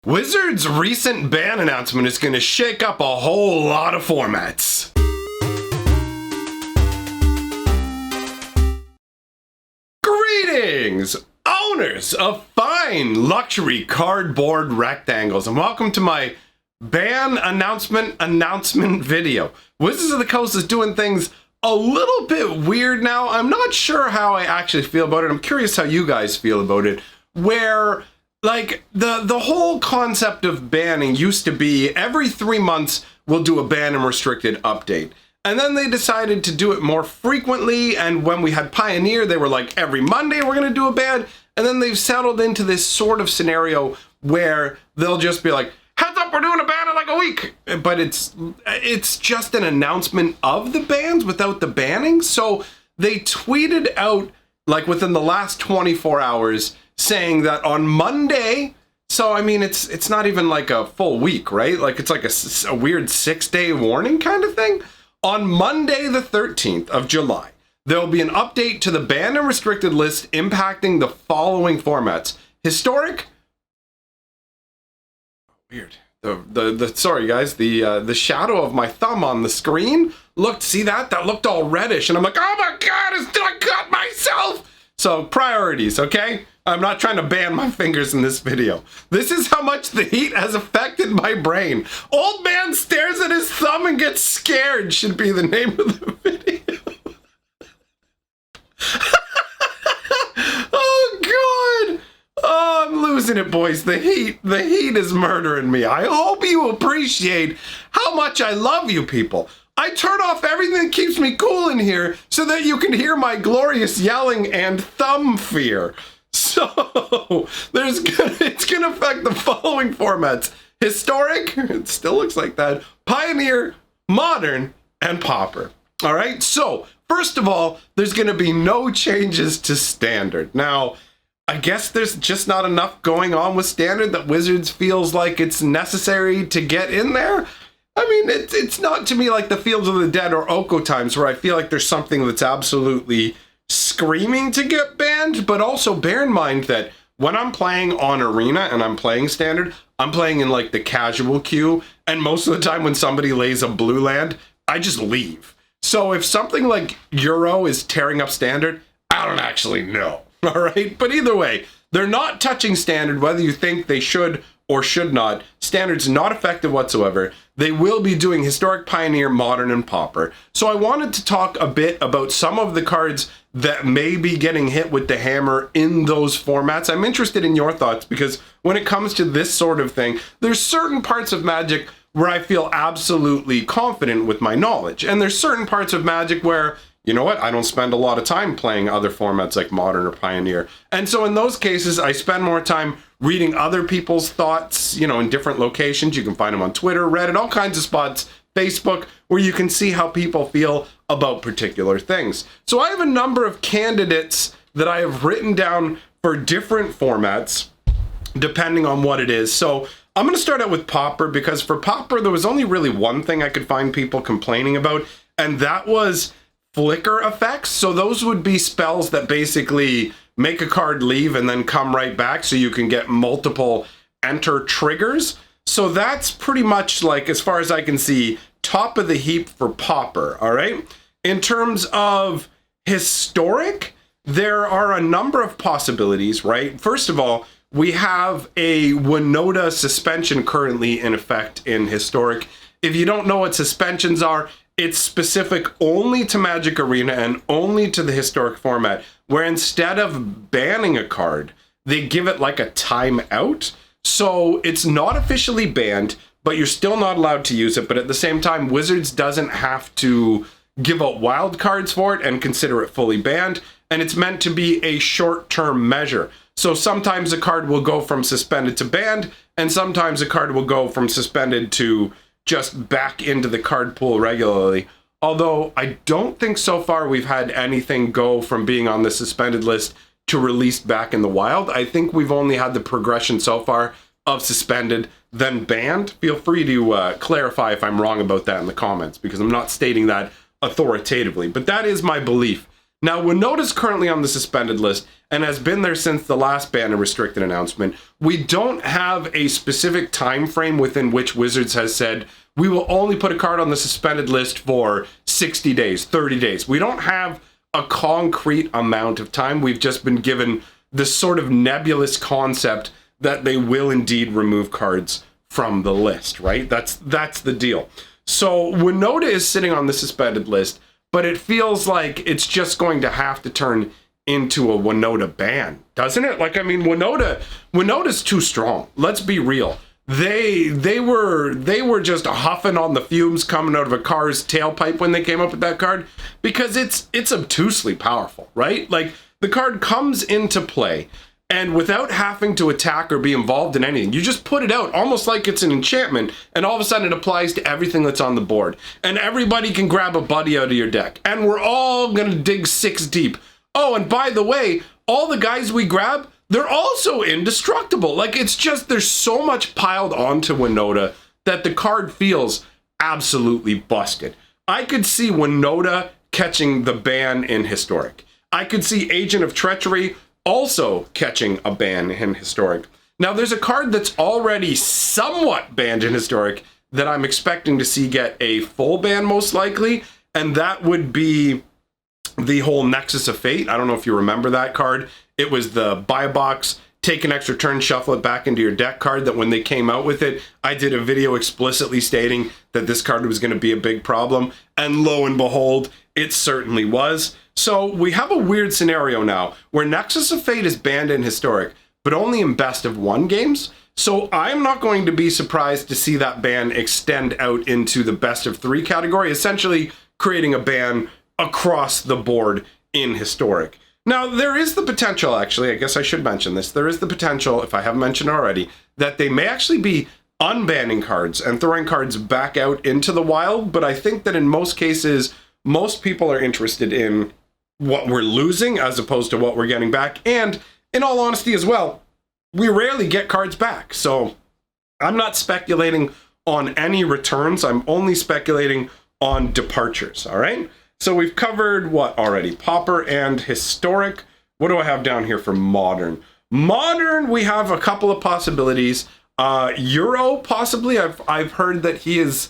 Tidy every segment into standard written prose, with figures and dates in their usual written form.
Wizards' recent ban announcement is going to shake up a whole lot of formats. Greetings, owners of fine luxury cardboard rectangles, and welcome to my ban announcement video. Wizards of the Coast is doing things a little bit weird now. I'm not sure how I actually feel about it. I'm curious how you guys feel about it, where like the whole concept of banning used to be every 3 months we'll do a ban and restricted update. And then they decided to do it more frequently, and when we had Pioneer, they were like, every Monday we're gonna do a ban, and then they've settled into this sort of scenario where they'll just be like, heads up, we're doing a ban in like a week. But it's just an announcement of the bans without the banning. So they tweeted out, like within the last 24 hours, saying that on Monday, so I mean, it's not even like a full week, right? Like it's like a weird 6-day warning kind of thing. On Monday, the 13th of July, there'll be an update to the banned and restricted list impacting the following formats. Historic. Weird. Sorry guys, the shadow of my thumb on the screen looked, see that? That looked all reddish, and I'm like, oh my God, I cut myself. So priorities, okay? I'm not trying to ban my fingers in this video. This is how much the heat has affected my brain. Old man stares at his thumb and gets scared should be the name of the video. Oh God. Oh, I'm losing it, boys. The heat is murdering me. I hope you appreciate how much I love you people. I turn off everything that keeps me cool in here so that you can hear my glorious yelling and thumb fear. So it's gonna affect the following formats: Historic, it still looks like that, Pioneer, Modern, and Pauper. All right, so first of all, there's gonna be no changes to Standard. Now, I guess there's just not enough going on with Standard that Wizards feels like it's necessary to get in there. I mean, it's not to me like the Fields of the Dead or Oko times where I feel like there's something that's absolutely screaming to get banned, but also bear in mind that when I'm playing on Arena and I'm playing Standard, I'm playing in like the casual queue, and most of the time when somebody lays a blue land, I just leave. So if something like Euro is tearing up Standard, I don't actually know, all right? But either way, they're not touching Standard, whether you think they should or should not. Standard's not affected whatsoever. They will be doing Historic, Pioneer, Modern, and Pauper. So I wanted to talk a bit about some of the cards that may be getting hit with the hammer in those formats. I'm interested in your thoughts because when it comes to this sort of thing, there's certain parts of Magic where I feel absolutely confident with my knowledge. And there's certain parts of Magic where, you know what, I don't spend a lot of time playing other formats like Modern or Pioneer. And so in those cases, I spend more time reading other people's thoughts, you know, in different locations. You can find them on Twitter, Reddit, all kinds of spots, Facebook, where you can see how people feel about particular things. So I have a number of candidates that I have written down for different formats, depending on what it is. So I'm going to start out with Pauper, because for Pauper, there was only really one thing I could find people complaining about, and that was flicker effects. So those would be spells that basically make a card leave and then come right back, so you can get multiple enter triggers. So that's pretty much, like, as far as I can see, top of the heap for Pauper, all right? In terms of Historic, there are a number of possibilities, right? First of all, we have a Winota suspension currently in effect in Historic. If you don't know what suspensions are, it's specific only to Magic Arena and only to the Historic format, where instead of banning a card, they give it like a timeout. So it's not officially banned, but you're still not allowed to use it. But at the same time, Wizards doesn't have to give out wild cards for it and consider it fully banned. And it's meant to be a short-term measure. So sometimes a card will go from suspended to banned, and sometimes a card will go from suspended to just back into the card pool regularly. Although I don't think so far we've had anything go from being on the suspended list to released back in the wild. I think we've only had the progression so far of suspended, then banned. Feel free to clarify if I'm wrong about that in the comments, because I'm not stating that authoritatively, but that is my belief. Now, Winota's currently on the suspended list and has been there since the last ban and restricted announcement. We don't have a specific time frame within which Wizards has said, we will only put a card on the suspended list for 60 days, 30 days. We don't have a concrete amount of time. We've just been given this sort of nebulous concept that they will indeed remove cards from the list, right? That's the deal. So Winota is sitting on the suspended list, but it feels like it's just going to have to turn into a Winota ban, doesn't it? Like, I mean, Winota's too strong. Let's be real. They were just huffing on the fumes coming out of a car's tailpipe when they came up with that card, because it's obtusely powerful, right? Like, the card comes into play, and without having to attack or be involved in anything, you just put it out almost like it's an enchantment, and all of a sudden it applies to everything that's on the board. And everybody can grab a buddy out of your deck, and we're all gonna dig 6 deep. Oh, and by the way, all the guys we grab, they're also indestructible. Like, it's just, there's so much piled onto Winota that the card feels absolutely busted. I could see Winota catching the ban in Historic. I could see Agent of Treachery also catching a ban in Historic. Now, there's a card that's already somewhat banned in Historic that I'm expecting to see get a full ban, most likely, and that would be the whole Nexus of Fate. I don't know if you remember that card. It was the buy a box, take an extra turn, shuffle it back into your deck card that when they came out with it, I did a video explicitly stating that this card was going to be a big problem, and lo and behold, it certainly was. So we have a weird scenario now where Nexus of Fate is banned in Historic, but only in best of 1 games. So I'm not going to be surprised to see that ban extend out into the best of 3 category, essentially creating a ban across the board in Historic. Now, there is the potential, actually, I guess I should mention this, there is the potential, if I haven't mentioned already, that they may actually be unbanning cards and throwing cards back out into the wild, but I think that in most cases, most people are interested in what we're losing as opposed to what we're getting back. And in all honesty as well, we rarely get cards back. So I'm not speculating on any returns. I'm only speculating on departures. All right. So we've covered what already? Pauper and Historic. What do I have down here for Modern? Modern, we have a couple of possibilities. Euro, possibly. I've heard that he is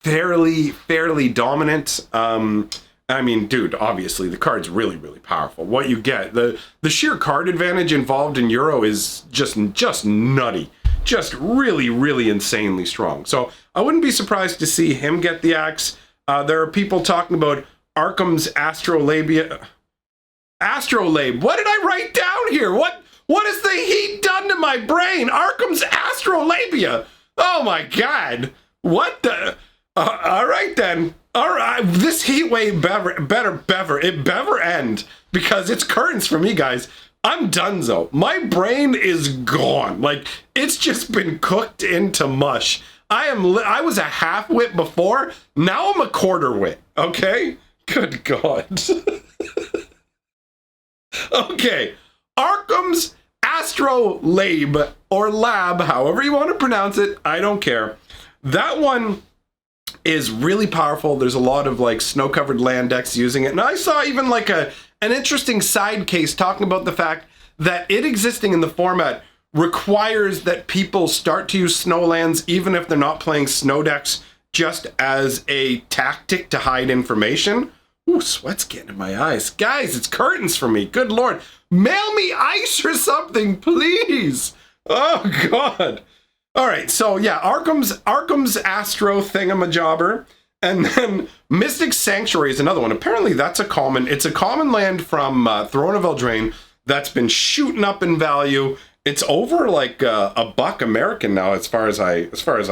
fairly dominant. I mean, dude, obviously the card's really powerful. What you get, the sheer card advantage involved in Euro is just nutty, just really insanely strong. So I wouldn't be surprised to see him get the axe. There are people talking about Arkham's Astrolabe. What did I write down here? What has the heat done to my brain? Arkham's Astrolabia. Oh my God. What the? All right then. All right. This heat wave better end, because it's curtains for me, guys. I'm donezo. My brain is gone. Like, it's just been cooked into mush. I was a half wit before. Now I'm a quarter wit. Okay. Good God. Okay. Arkham's Astrolabe, or Lab, however you want to pronounce it. I don't care. That one is really powerful. There's a lot of like snow-covered land decks using it. And I saw even like an interesting side case talking about the fact that it existing in the format requires that people start to use snow lands even if they're not playing snow decks, just as a tactic to hide information. Ooh, sweat's getting in my eyes. Guys, it's curtains for me. Good Lord. Mail me ice or something, please. Oh, God. All right, so yeah, Arkham's Astro thingamajobber, and then Mystic Sanctuary is another one. Apparently that's it's a common land from Throne of Eldraine that's been shooting up in value. It's over like a buck American now, as far as I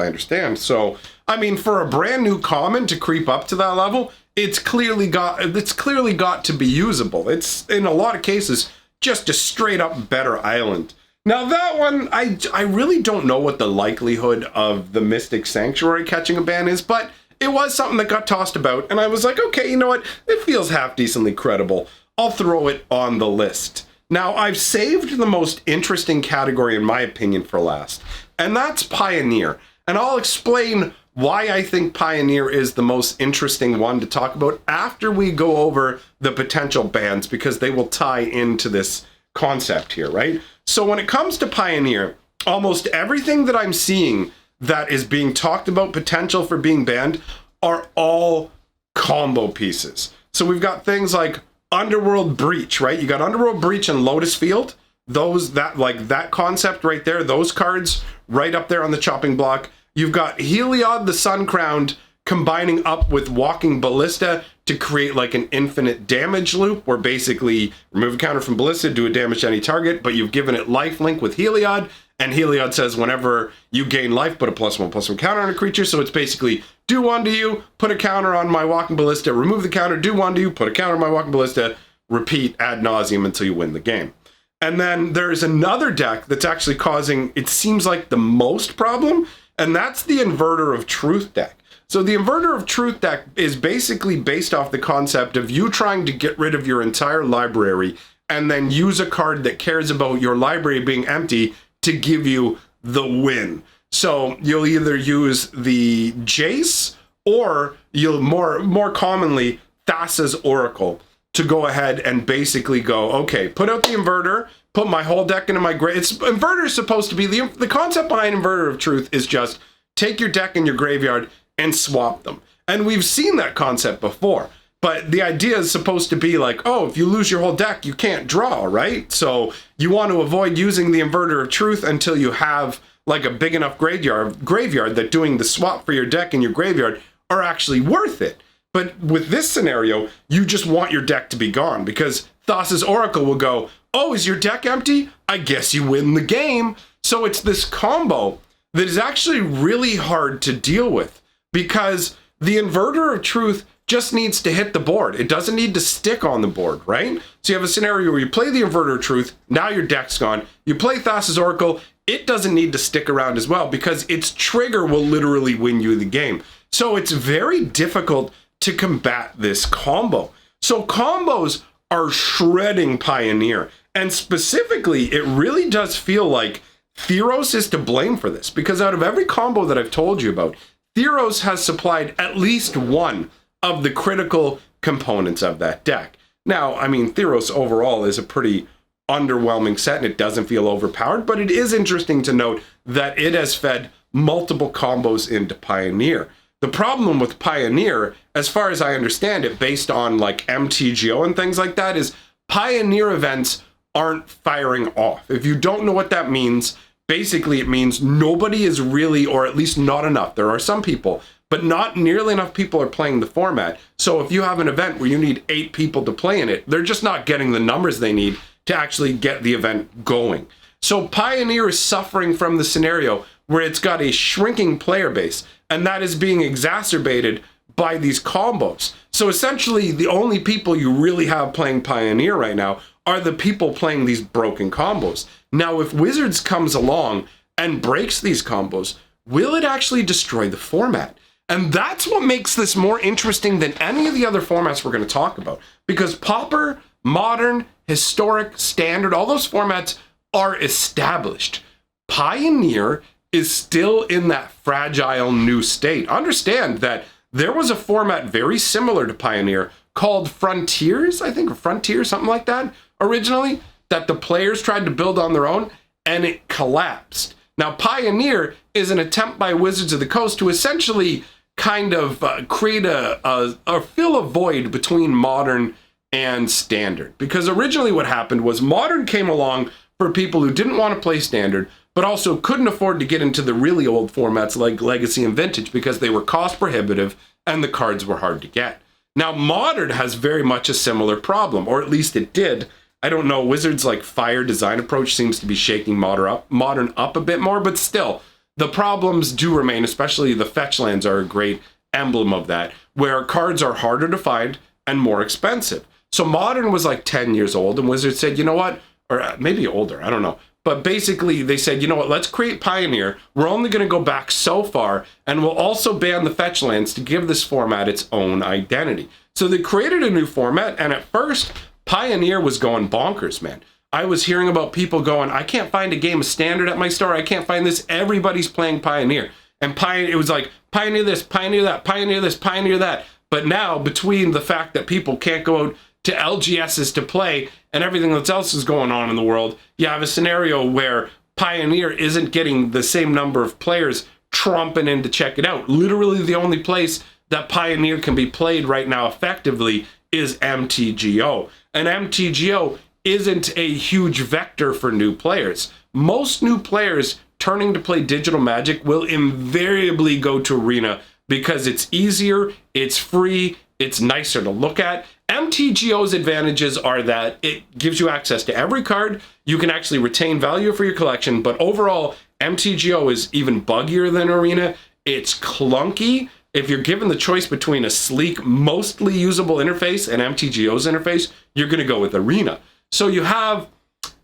understand. So, I mean, for a brand new common to creep up to that level, it's clearly got to be usable. It's in a lot of cases just a straight up better island. Now that one, I really don't know what the likelihood of the Mystic Sanctuary catching a ban is, but it was something that got tossed about, and I was like, okay, you know what? It feels half decently credible. I'll throw it on the list. Now, I've saved the most interesting category, in my opinion, for last, and that's Pioneer. And I'll explain why I think Pioneer is the most interesting one to talk about after we go over the potential bans, because they will tie into this concept here, right? So when it comes to Pioneer, almost everything that I'm seeing that is being talked about potential for being banned are all combo pieces. So we've got things like Underworld Breach, right? You got Underworld Breach and Lotus Field. That concept right there, those cards right up there on the chopping block. You've got Heliod the Sun Crowned combining up with Walking Ballista to create like an infinite damage loop, where basically remove a counter from Ballista, do a damage to any target, but you've given it life link with Heliod, and Heliod says whenever you gain life, put a +1/+1 counter on a creature. So it's basically do 1 to you, put a counter on my Walking Ballista, remove the counter, do 1 to you, put a counter on my Walking Ballista, repeat ad nauseum until you win the game. And then there's another deck that's actually causing, it seems like, the most problem, and that's the Inverter of Truth deck. So the Inverter of Truth deck is basically based off the concept of you trying to get rid of your entire library and then use a card that cares about your library being empty to give you the win. So you'll either use the Jace, or you'll more commonly Thassa's Oracle to go ahead and basically go, okay, put out the Inverter, put my whole deck into my Inverter is supposed to be, the concept behind Inverter of Truth is just take your deck in your graveyard and swap them. And we've seen that concept before. But the idea is supposed to be like, oh, if you lose your whole deck, you can't draw, right? So you want to avoid using the Inverter of Truth until you have like a big enough graveyard that doing the swap for your deck in your graveyard are actually worth it. But with this scenario, you just want your deck to be gone, because Thassa's Oracle will go, oh, is your deck empty? I guess you win the game. So it's this combo that is actually really hard to deal with, because the Inverter of Truth just needs to hit the board. It doesn't need to stick on the board, right? So you have a scenario where you play the Inverter of Truth, now your deck's gone. You play Thassa's Oracle, it doesn't need to stick around as well, because its trigger will literally win you the game. So it's very difficult to combat this combo. So combos are shredding Pioneer. And specifically, it really does feel like Theros is to blame for this, because out of every combo that I've told you about, Theros has supplied at least one of the critical components of that deck. Now, I mean, Theros overall is a pretty underwhelming set, and it doesn't feel overpowered, but it is interesting to note that it has fed multiple combos into Pioneer. The problem with Pioneer, as far as I understand it, based on like MTGO and things like that, is Pioneer events aren't firing off. If you don't know what that means, basically it means nobody is really, or at least not enough. There are some people, but not nearly enough people are playing the format. So if you have an event where you need 8 people to play in it, they're just not getting the numbers they need to actually get the event going. So Pioneer is suffering from the scenario where it's got a shrinking player base, and that is being exacerbated by these combos. So essentially, the only people you really have playing Pioneer right now are the people playing these broken combos. Now, if Wizards comes along and breaks these combos, will it actually destroy the format? And that's what makes this more interesting than any of the other formats we're going to talk about. Because Pauper, Modern, Historic, Standard, all those formats are established. Pioneer is still in that fragile new state. Understand that there was a format very similar to Pioneer called Frontiers, I think, Frontier, something like that, originally, that the players tried to build on their own, and it collapsed. Now, Pioneer is an attempt by Wizards of the Coast to essentially kind of create or fill a void between Modern and Standard. Because originally what happened was Modern came along for people who didn't want to play Standard, but also couldn't afford to get into the really old formats like Legacy and Vintage because they were cost prohibitive and the cards were hard to get. Now, Modern has very much a similar problem, or at least it did. I don't know, Wizards' like fire design approach seems to be shaking Modern up a bit more, but still, the problems do remain, especially the fetch lands are a great emblem of that, where cards are harder to find and more expensive. So Modern was like 10 years old, and Wizards said, you know what, or maybe older, I don't know. But basically, they said, you know what, let's create Pioneer. We're only going to go back so far, and we'll also ban the fetch lands to give this format its own identity. So they created a new format, and at first, Pioneer was going bonkers, man. I was hearing about people going, I can't find a game of Standard at my store. I can't find this. Everybody's playing Pioneer. and it was like pioneer this, pioneer that, pioneer this, pioneer that. But now, between the fact that people can't go out to LGSs to play and everything else is going on in the world, you have a scenario where Pioneer isn't getting the same number of players tromping in to check it out. Literally the only place that Pioneer can be played right now effectively is MTGO. And MTGO isn't a huge vector for new players. Most new players turning to play digital Magic will invariably go to Arena because it's easier, it's free, it's nicer to look at. MTGO's advantages are that it gives you access to every card. You can actually retain value for your collection, but overall, MTGO is even buggier than Arena. It's clunky. If you're given the choice between a sleek, mostly usable interface and MTGO's interface, you're going to go with Arena. So you have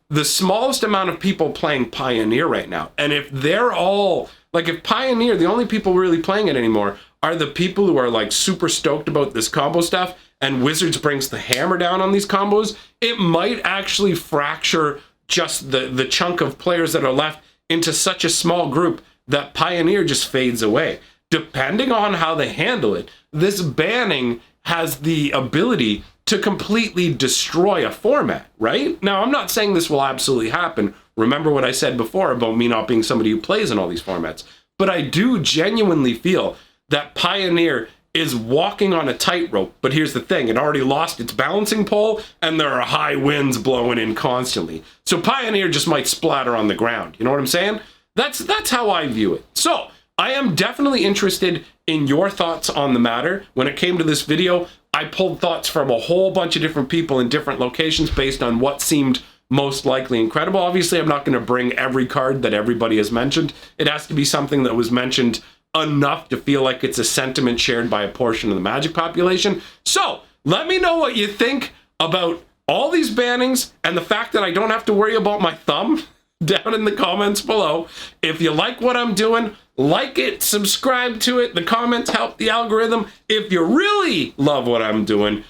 the smallest amount of people playing Pioneer right now. And if they're all, like if Pioneer, the only people really playing it anymore are the people who are like super stoked about this combo stuff, and Wizards brings the hammer down on these combos, it might actually fracture just the chunk of players that are left into such a small group that Pioneer just fades away. Depending on how they handle it, this banning has the ability to completely destroy a format, right? Now, I'm not saying this will absolutely happen. Remember what I said before about me not being somebody who plays in all these formats. But I do genuinely feel that Pioneer is walking on a tightrope. But here's the thing, it already lost its balancing pole, and there are high winds blowing in constantly. So Pioneer just might splatter on the ground. You know what I'm saying? That's how I view it. So I am definitely interested in your thoughts on the matter. When it came to this video, I pulled thoughts from a whole bunch of different people in different locations based on what seemed most likely incredible. Obviously, I'm not going to bring every card that everybody has mentioned. It has to be something that was mentioned enough to feel like it's a sentiment shared by a portion of the Magic population. So let me know what you think about all these bannings and the fact that I don't have to worry about my thumb down in the comments below. If you like what I'm doing, like it, subscribe to it. The comments help the algorithm. If you really love what I'm doing,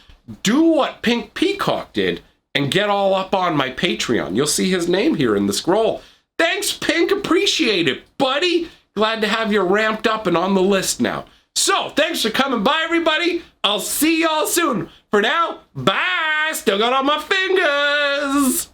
do what Pink Peacock did and get all up on my Patreon. You'll see his name here in the scroll. Thanks, Pink. Appreciate it, buddy. Glad to have you ramped up and on the list now. So, thanks for coming by, everybody. I'll see y'all soon. For now, bye. Still got all my fingers.